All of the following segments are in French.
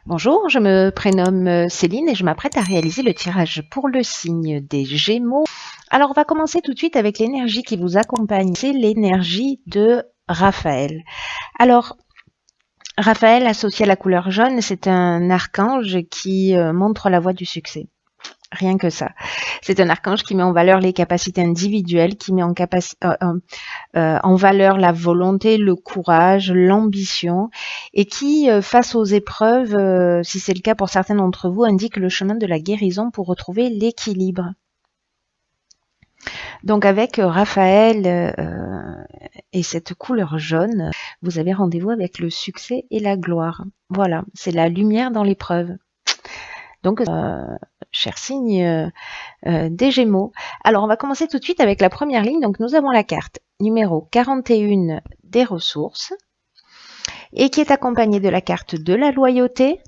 Bonjour, je me prénomme Céline et je m'apprête à réaliser le tirage pour le signe des Gémeaux. Alors, on va commencer tout de suite avec l'énergie qui vous accompagne. C'est l'énergie de Raphaël. Alors, Raphaël, associé à la couleur jaune, c'est un archange qui montre la voie du succès. Rien que ça. C'est un archange qui met en valeur les capacités individuelles, qui met en valeur la volonté, le courage, l'ambition, et qui, face aux épreuves, si c'est le cas pour certains d'entre vous, indique le chemin de la guérison pour retrouver l'équilibre. Donc avec Raphaël et cette couleur jaune, vous avez rendez-vous avec le succès et la gloire. Voilà, c'est la lumière dans l'épreuve. Donc, cher signe des Gémeaux. Alors, on va commencer tout de suite avec la première ligne. Donc, nous avons la carte numéro 41 des ressources et qui est accompagnée de la carte de la loyauté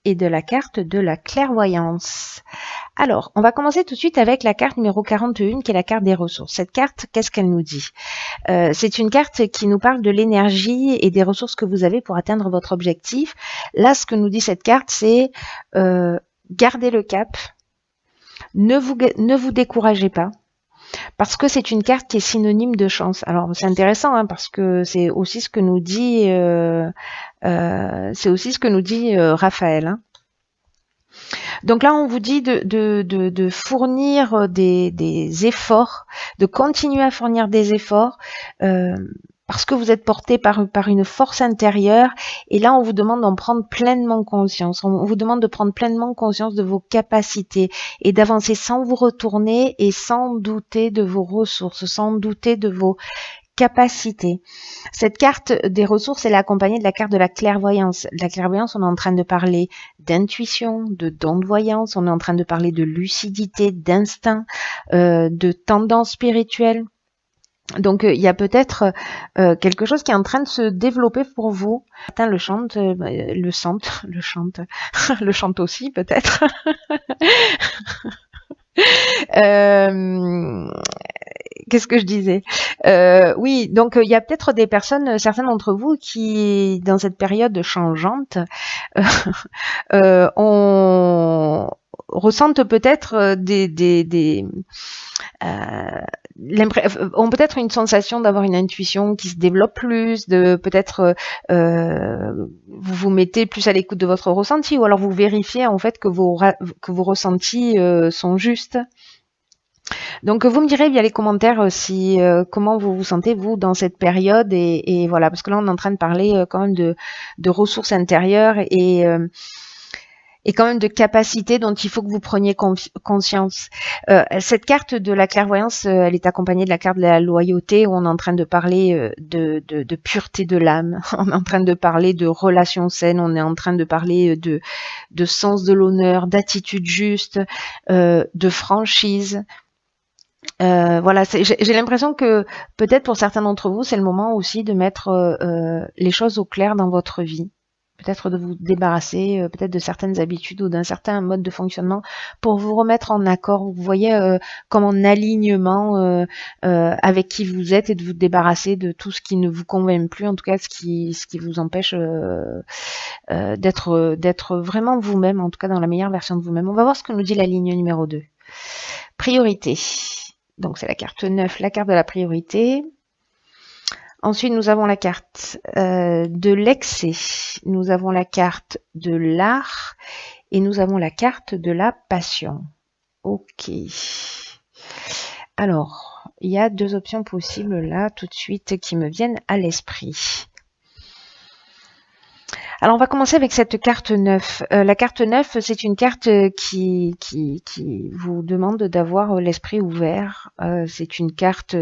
et de la carte de la clairvoyance. Alors, on va commencer tout de suite avec la carte numéro 41 qui est la carte des ressources. Cette carte, qu'est-ce qu'elle nous dit? C'est une carte qui nous parle de l'énergie et des ressources que vous avez pour atteindre votre objectif. Là, ce que nous dit cette carte, c'est gardez le cap, ne vous découragez pas. Parce que c'est une carte qui est synonyme de chance. Alors c'est intéressant parce que c'est aussi ce que nous dit Raphaël. Hein. Donc là, on vous dit de fournir des efforts, de continuer à fournir des efforts. Parce que vous êtes porté par une force intérieure, et là on vous demande d'en prendre pleinement conscience. On vous demande de prendre pleinement conscience de vos capacités et d'avancer sans vous retourner et sans douter de vos ressources, sans douter de vos capacités. Cette carte des ressources, elle est accompagnée de la carte de la clairvoyance. La clairvoyance, on est en train de parler d'intuition, de don de voyance, on est en train de parler de lucidité, d'instinct, de tendance spirituelle. Donc il y a peut-être quelque chose qui est en train de se développer pour vous. Certains le chantent, le chantent aussi peut-être. Qu'est-ce que je disais? Oui, donc il y a peut-être des personnes, certains d'entre vous, qui dans cette période changeante, ressentent peut-être ont peut-être une sensation d'avoir une intuition qui se développe plus, de peut-être vous vous mettez plus à l'écoute de votre ressenti, ou alors vous vérifiez en fait que vos ressentis sont justes. Donc vous me direz via les commentaires si comment vous vous sentez vous dans cette période et voilà, parce que là on est en train de parler quand même de ressources intérieures et quand même de capacités dont il faut que vous preniez conscience. Cette carte de la clairvoyance, elle est accompagnée de la carte de la loyauté, où on est en train de parler de pureté de l'âme, on est en train de parler de relations saines, on est en train de parler de sens de l'honneur, d'attitude juste, de franchise. Voilà, j'ai l'impression que peut-être pour certains d'entre vous, c'est le moment aussi de mettre les choses au clair dans votre vie. Peut-être de vous débarrasser peut-être de certaines habitudes ou d'un certain mode de fonctionnement pour vous remettre en accord. Vous voyez comme en alignement avec qui vous êtes et de vous débarrasser de tout ce qui ne vous convainc plus, en tout cas ce qui vous empêche d'être vraiment vous-même, en tout cas dans la meilleure version de vous-même. On va voir ce que nous dit la ligne numéro 2. Priorité. Donc c'est la carte 9, la carte de la priorité. Ensuite, nous avons la carte de l'excès, nous avons la carte de l'art et nous avons la carte de la passion. Ok. Alors, il y a deux options possibles là tout de suite qui me viennent à l'esprit. Alors on va commencer avec cette carte 9. La carte 9, c'est une carte qui vous demande d'avoir l'esprit ouvert. C'est une carte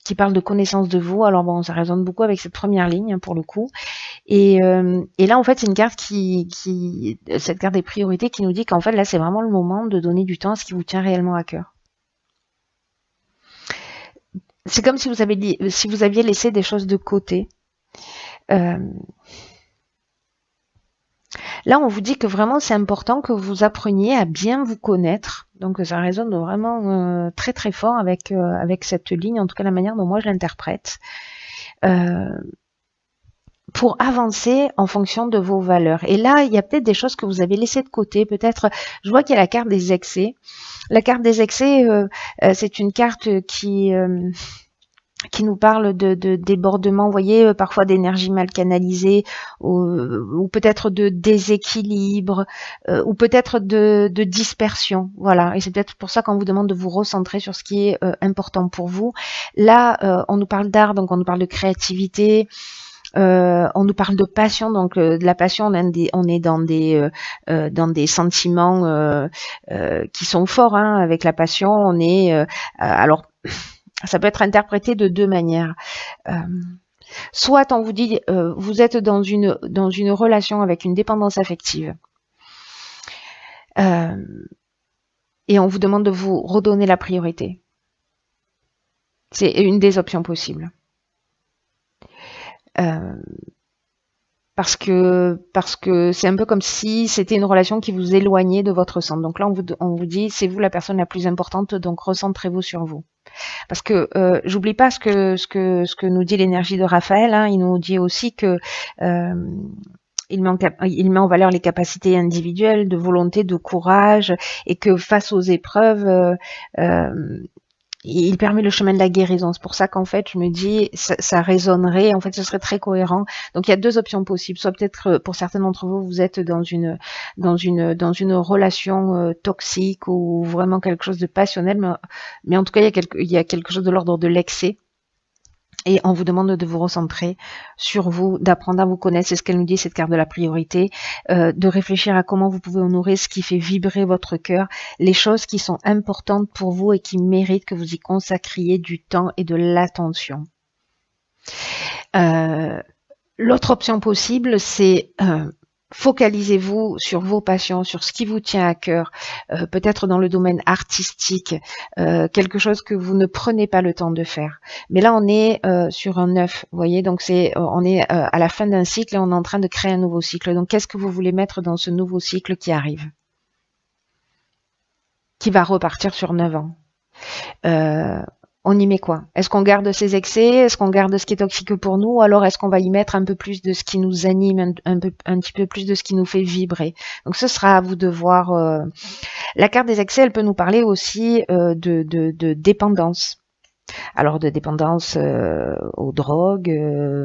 qui parle de connaissance de vous. Alors bon, ça résonne beaucoup avec cette première ligne pour le coup. Et là en fait c'est une carte cette carte des priorités qui nous dit qu'en fait là c'est vraiment le moment de donner du temps à ce qui vous tient réellement à cœur. C'est comme si vous aviez laissé des choses de côté. Là, on vous dit que vraiment, c'est important que vous appreniez à bien vous connaître. Donc, ça résonne vraiment très très fort avec cette ligne, en tout cas la manière dont moi je l'interprète. pour avancer en fonction de vos valeurs. Et là, il y a peut-être des choses que vous avez laissées de côté. Peut-être, je vois qu'il y a la carte des excès. La carte des excès, c'est une carte qui nous parle de débordement, vous voyez, parfois d'énergie mal canalisée, ou peut-être de déséquilibre, ou peut-être de dispersion. Voilà, et c'est peut-être pour ça qu'on vous demande de vous recentrer sur ce qui est important pour vous. Là, on nous parle d'art, donc on nous parle de créativité, on nous parle de passion, donc de la passion, on est dans des sentiments qui sont forts, hein. Avec la passion, on est alors ça peut être interprété de deux manières. Soit on vous dit vous êtes dans une relation avec une dépendance affective et on vous demande de vous redonner la priorité. C'est une des options possibles. Parce que c'est un peu comme si c'était une relation qui vous éloignait de votre centre. Donc là, on vous dit, c'est vous la personne la plus importante, donc recentrez-vous sur vous. Parce que j'oublie pas ce que nous dit l'énergie de Raphaël, hein. Il nous dit aussi que il met en valeur les capacités individuelles, de volonté, de courage, et que face aux épreuves, il permet le chemin de la guérison. C'est pour ça qu'en fait, je me dis, ça résonnerait, en fait, ce serait très cohérent. Donc, il y a deux options possibles. Soit peut-être, pour certains d'entre vous, vous êtes dans une relation toxique ou vraiment quelque chose de passionnel, mais en tout cas, il y a quelque chose de l'ordre de l'excès. Et on vous demande de vous recentrer sur vous, d'apprendre à vous connaître, c'est ce qu'elle nous dit, cette carte de la priorité, de réfléchir à comment vous pouvez honorer ce qui fait vibrer votre cœur, les choses qui sont importantes pour vous et qui méritent que vous y consacriez du temps et de l'attention. L'autre option possible, c'est focalisez-vous sur vos passions, sur ce qui vous tient à cœur, peut-être dans le domaine artistique, quelque chose que vous ne prenez pas le temps de faire. Mais là, on est sur un 9, vous voyez, donc on est à la fin d'un cycle et on est en train de créer un nouveau cycle. Donc, qu'est-ce que vous voulez mettre dans ce nouveau cycle qui arrive, qui va repartir sur 9 ans? On y met quoi? Est-ce qu'on garde ses excès? Est-ce qu'on garde ce qui est toxique pour nous? Ou alors est-ce qu'on va y mettre un peu plus de ce qui nous anime, un petit peu plus de ce qui nous fait vibrer? Donc ce sera à vous de voir. La carte des excès, elle peut nous parler aussi de dépendance. Alors de dépendance aux drogues,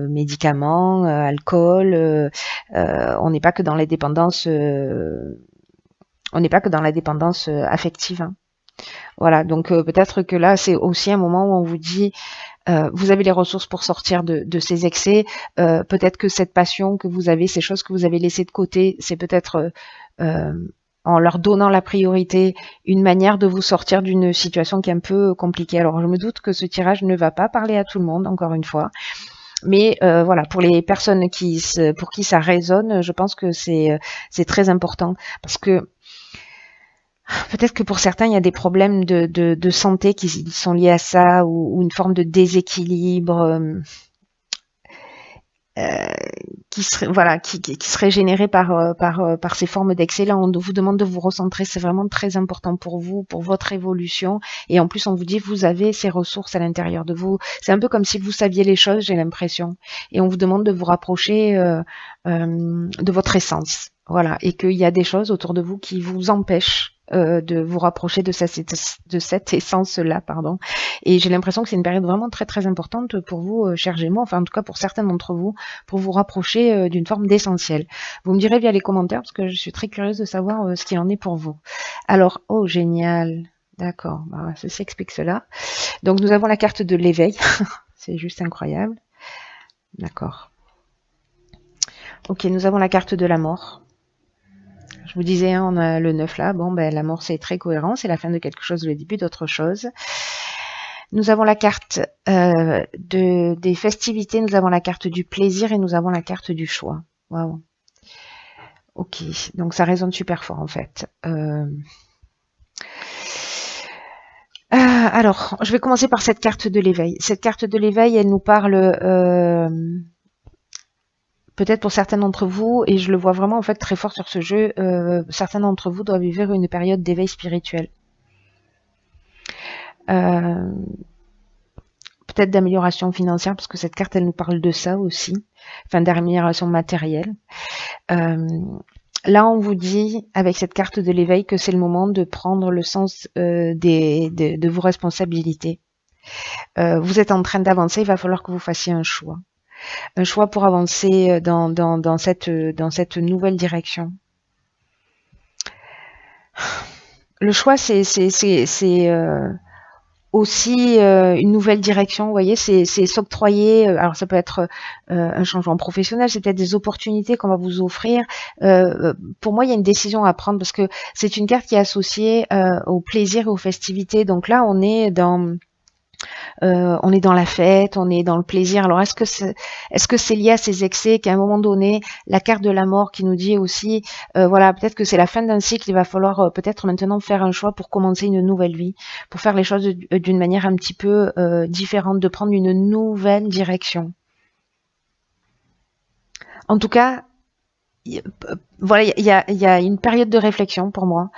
médicaments, alcool. On n'est pas que dans les dépendances. On n'est pas que dans la dépendance affective, hein. Voilà, donc peut-être que là, c'est aussi un moment où on vous dit, vous avez les ressources pour sortir de ces excès. Peut-être que cette passion que vous avez, ces choses que vous avez laissées de côté, c'est peut-être en leur donnant la priorité, une manière de vous sortir d'une situation qui est un peu compliquée. Alors, je me doute que ce tirage ne va pas parler à tout le monde, encore une fois. Mais voilà, pour les personnes pour qui ça résonne, je pense que c'est très important parce que peut-être que pour certains, il y a des problèmes de santé qui sont liés à ça ou une forme de déséquilibre qui serait généré par ces formes d'excès. Là, on vous demande de vous recentrer. C'est vraiment très important pour vous, pour votre évolution. Et en plus, on vous dit, vous avez ces ressources à l'intérieur de vous. C'est un peu comme si vous saviez les choses, j'ai l'impression. Et on vous demande de vous rapprocher de votre essence. Voilà. Et qu'il y a des choses autour de vous qui vous empêchent de vous rapprocher de cette essence-là, pardon. Et j'ai l'impression que c'est une période vraiment très très importante pour vous, chers Gémeaux, enfin en tout cas pour certains d'entre vous, pour vous rapprocher d'une forme d'essentiel. Vous me direz via les commentaires, parce que je suis très curieuse de savoir ce qu'il en est pour vous. Alors, oh génial, d'accord, bah, ceci explique cela. Donc nous avons la carte de l'éveil, c'est juste incroyable. D'accord. Ok, nous avons la carte de la mort. Je vous disais, hein, on a le 9 là. Bon, ben, la mort, c'est très cohérent. C'est la fin de quelque chose, le début d'autre chose. Nous avons la carte des festivités, nous avons la carte du plaisir et nous avons la carte du choix. Waouh. Ok, donc ça résonne super fort en fait. Alors, je vais commencer par cette carte de l'éveil. Cette carte de l'éveil, elle nous parle... peut-être pour certains d'entre vous, et je le vois vraiment en fait très fort sur ce jeu, certains d'entre vous doivent vivre une période d'éveil spirituel. Peut-être peut-être d'amélioration financière, parce que cette carte, elle nous parle de ça aussi, enfin d'amélioration matérielle. Là, on vous dit, avec cette carte de l'éveil, que c'est le moment de prendre le sens de vos responsabilités. Vous êtes en train d'avancer, il va falloir que vous fassiez un choix. Un choix pour avancer dans cette nouvelle direction. Le choix, c'est aussi une nouvelle direction, vous voyez, c'est s'octroyer, alors ça peut être un changement professionnel, c'est peut-être des opportunités qu'on va vous offrir. Pour moi, il y a une décision à prendre parce que c'est une carte qui est associée au plaisir et aux festivités. Donc là, on est dans la fête, on est dans le plaisir. Alors est-ce que c'est lié à ces excès qu'à un moment donné, la carte de la mort qui nous dit aussi, voilà, peut-être que c'est la fin d'un cycle, il va falloir peut-être maintenant faire un choix pour commencer une nouvelle vie, pour faire les choses d'une manière un petit peu différente, de prendre une nouvelle direction. En tout cas, voilà, il y a une période de réflexion pour moi.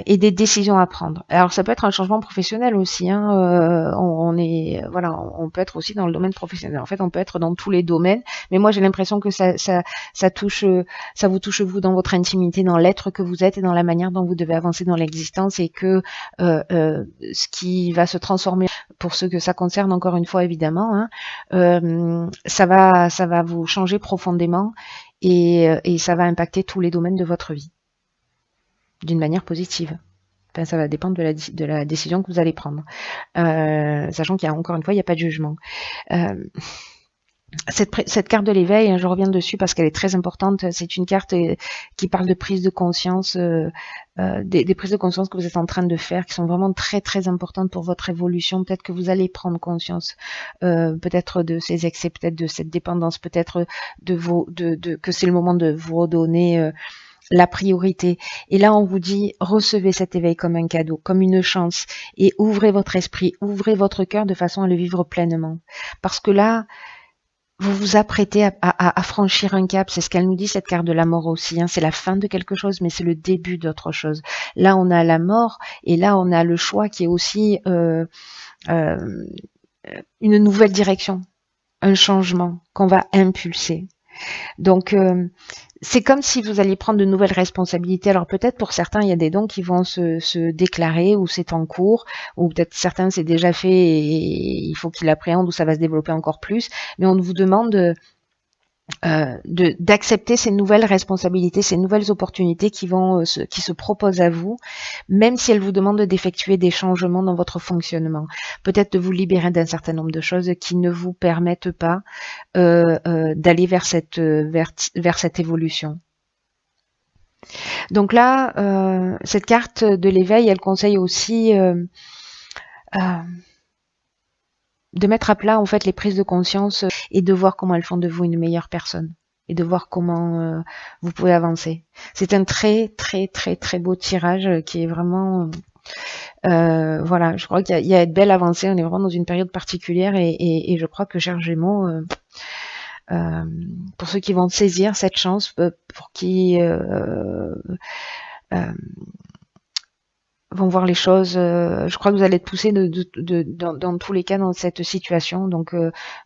Et des décisions à prendre. Alors ça peut être un changement professionnel aussi. Hein. On peut être aussi dans le domaine professionnel. En fait, on peut être dans tous les domaines. Mais moi, j'ai l'impression que ça vous touche vous dans votre intimité, dans l'être que vous êtes et dans la manière dont vous devez avancer dans l'existence, et que ce qui va se transformer pour ceux que ça concerne, encore une fois évidemment, hein, ça va vous changer profondément et ça va impacter tous les domaines de votre vie d'une manière positive. Enfin, ça va dépendre de la décision que vous allez prendre. Sachant qu'il y a, encore une fois, il n'y a pas de jugement. Cette carte de l'éveil, hein, je reviens dessus parce qu'elle est très importante. C'est une carte qui parle de prise de conscience, des prises de conscience que vous êtes en train de faire, qui sont vraiment très très importantes pour votre évolution. Peut-être que vous allez prendre conscience, peut-être de ces excès, peut-être de cette dépendance, peut-être que c'est le moment de vous redonner la priorité. Et là, on vous dit, recevez cet éveil comme un cadeau, comme une chance, et ouvrez votre esprit, ouvrez votre cœur de façon à le vivre pleinement. Parce que là, vous vous apprêtez à franchir un cap. C'est ce qu'elle nous dit, cette carte de la mort aussi. Hein. C'est la fin de quelque chose, mais c'est le début d'autre chose. Là, on a la mort, et là, on a le choix qui est aussi une nouvelle direction, un changement qu'on va impulser. Donc, c'est comme si vous alliez prendre de nouvelles responsabilités. Alors peut-être pour certains, il y a des dons qui vont se déclarer, ou c'est en cours, ou peut-être certains c'est déjà fait et il faut qu'ils l'appréhendent, ou ça va se développer encore plus. Mais on vous demande d'accepter ces nouvelles responsabilités, ces nouvelles opportunités qui se proposent à vous, même si elles vous demandent d'effectuer des changements dans votre fonctionnement. Peut-être de vous libérer d'un certain nombre de choses qui ne vous permettent pas d'aller vers cette évolution. Donc là, cette carte de l'éveil, elle conseille aussi de mettre à plat en fait les prises de conscience et de voir comment elles font de vous une meilleure personne, et de voir comment vous pouvez avancer. C'est un très très très très beau tirage qui est vraiment voilà, je crois qu'il y a une belle avancée. On est vraiment dans une période particulière, et je crois que cher Gémeaux, pour ceux qui vont saisir cette chance, pour qui vont voir les choses, je crois que vous allez être poussé dans tous les cas dans cette situation. Donc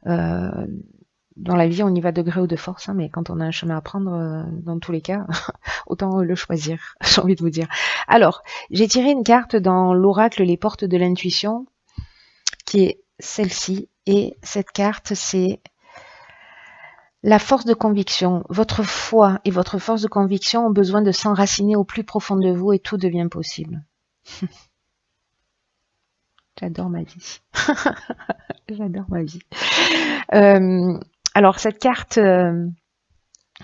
dans la vie, on y va de gré ou de force, hein, mais quand on a un chemin à prendre, dans tous les cas, autant le choisir, j'ai envie de vous dire. Alors, j'ai tiré une carte dans l'oracle Les Portes de l'Intuition, qui est celle-ci, et cette carte, c'est la force de conviction. Votre foi et votre force de conviction ont besoin de s'enraciner au plus profond de vous, et tout devient possible. J'adore ma vie. J'adore ma vie. Alors, cette carte de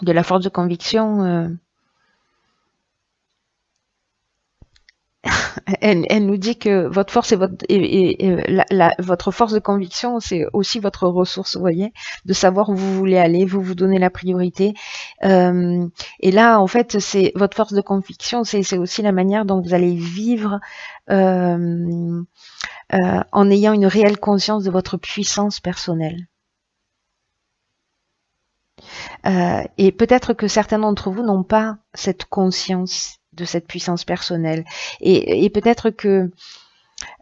la force de conviction, elle nous dit que votre force votre force de conviction, c'est aussi votre ressource, vous voyez, de savoir où vous voulez aller, vous donner la priorité. Et là, en fait, c'est votre force de conviction, c'est aussi la manière dont vous allez vivre en ayant une réelle conscience de votre puissance personnelle. Et peut-être que certains d'entre vous n'ont pas cette conscience de cette puissance personnelle. Et peut-être que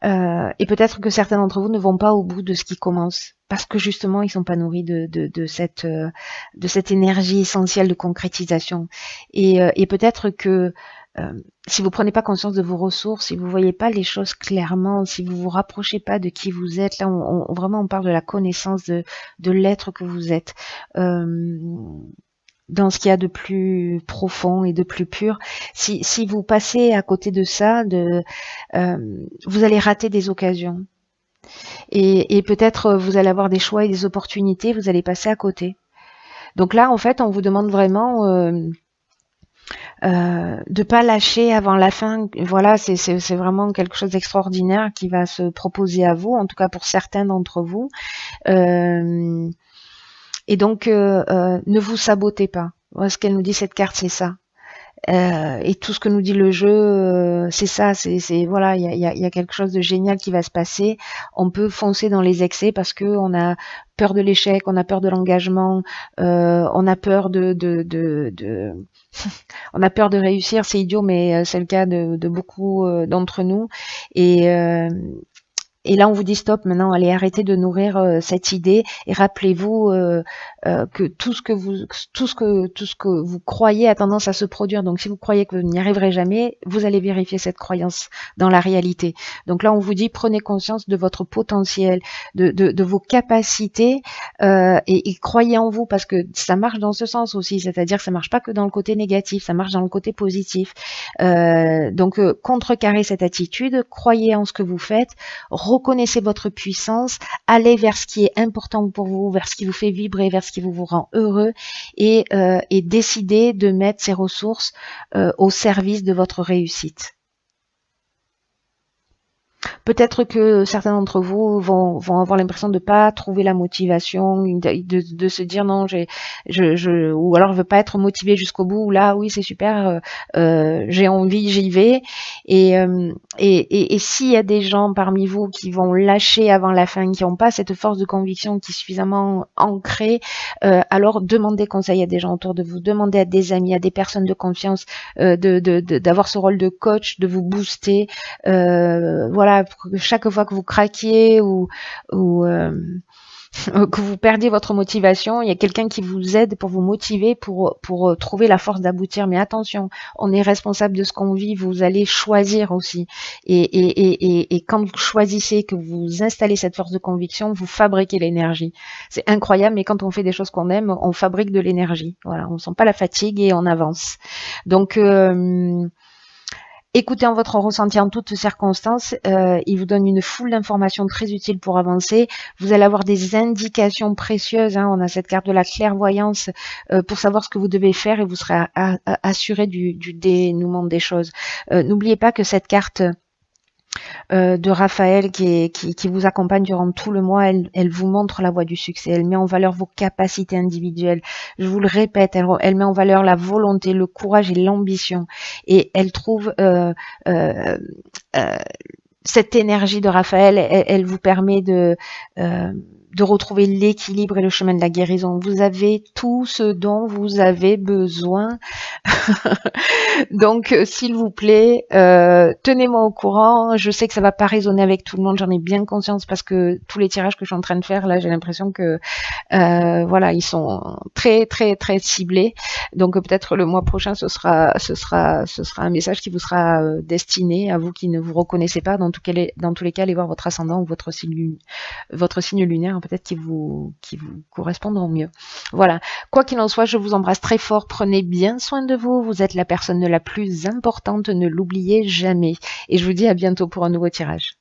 Et peut-être que certains d'entre vous ne vont pas au bout de ce qui commence parce que justement ils sont pas nourris de cette énergie essentielle de concrétisation. Et peut-être que si vous prenez pas conscience de vos ressources, si vous voyez pas les choses clairement, si vous vous rapprochez pas de qui vous êtes, là vraiment on parle de la connaissance de l'être que vous êtes. Dans ce qu'il y a de plus profond et de plus pur. Si vous passez à côté de ça, vous allez rater des occasions. Et peut-être vous allez avoir des choix et des opportunités, vous allez passer à côté. Donc là, en fait, on vous demande vraiment de pas lâcher avant la fin. Voilà, c'est vraiment quelque chose d'extraordinaire qui va se proposer à vous, en tout cas pour certains d'entre vous. Et donc, ne vous sabotez pas. Ce qu'elle nous dit, cette carte, c'est ça. Et tout ce que nous dit le jeu, c'est ça. Voilà, il y a quelque chose de génial qui va se passer. On peut foncer dans les excès parce que on a peur de l'échec, on a peur de l'engagement, on a peur on a peur de réussir. C'est idiot, mais c'est le cas de beaucoup d'entre nous. Et là, on vous dit stop. Maintenant, allez arrêter de nourrir cette idée et rappelez-vous que tout ce que vous croyez a tendance à se produire. Donc, si vous croyez que vous n'y arriverez jamais, vous allez vérifier cette croyance dans la réalité. Donc là, on vous dit prenez conscience de votre potentiel, de vos capacités et croyez en vous parce que ça marche dans ce sens aussi. C'est-à-dire que ça marche pas que dans le côté négatif, ça marche dans le côté positif. Donc, contrecarrez cette attitude, croyez en ce que vous faites. Reconnaissez votre puissance, allez vers ce qui est important pour vous, vers ce qui vous fait vibrer, vers ce qui vous rend heureux et décidez de mettre ces ressources au service de votre réussite. Peut-être que certains d'entre vous vont avoir l'impression de pas trouver la motivation, de se dire non, ou alors veut pas être motivé jusqu'au bout. Ou là, oui, c'est super, j'ai envie, j'y vais. Et s'il y a des gens parmi vous qui vont lâcher avant la fin, qui n'ont pas cette force de conviction qui est suffisamment ancrée, alors demandez conseil à des gens autour de vous, demandez à des amis, à des personnes de confiance, d'avoir ce rôle de coach, de vous booster. Voilà, chaque fois que vous craquiez ou que vous perdiez votre motivation, il y a quelqu'un qui vous aide pour vous motiver, pour trouver la force d'aboutir. Mais attention, on est responsable de ce qu'on vit, vous allez choisir aussi. Et quand vous choisissez, que vous installez cette force de conviction, vous fabriquez l'énergie. C'est incroyable, mais quand on fait des choses qu'on aime, on fabrique de l'énergie. Voilà, on ne sent pas la fatigue et on avance. Donc, écoutez en votre ressenti en toutes circonstances, il vous donne une foule d'informations très utiles pour avancer. Vous allez avoir des indications précieuses, hein. On a cette carte de la clairvoyance pour savoir ce que vous devez faire et vous serez assuré du dénouement des choses. N'oubliez pas que cette carte de Raphaël qui vous accompagne durant tout le mois, elle vous montre la voie du succès, elle met en valeur vos capacités individuelles. Je vous le répète, elle met en valeur la volonté, le courage et l'ambition. Et elle trouve cette énergie de Raphaël, elle vous permet de retrouver l'équilibre et le chemin de la guérison. Vous avez tout ce dont vous avez besoin. Donc, s'il vous plaît, tenez-moi au courant. Je sais que ça va pas résonner avec tout le monde, j'en ai bien conscience parce que tous les tirages que je suis en train de faire, là, j'ai l'impression que voilà, ils sont très très très ciblés. Donc peut-être le mois prochain, ce sera un message qui vous sera destiné à vous qui ne vous reconnaissez pas. Dans tous les cas, allez voir votre ascendant ou votre signe lunaire, peut-être qui vous correspondront mieux. Voilà. Quoi qu'il en soit, je vous embrasse très fort. Prenez bien soin de vous. Vous êtes la personne la plus importante. Ne l'oubliez jamais. Et je vous dis à bientôt pour un nouveau tirage.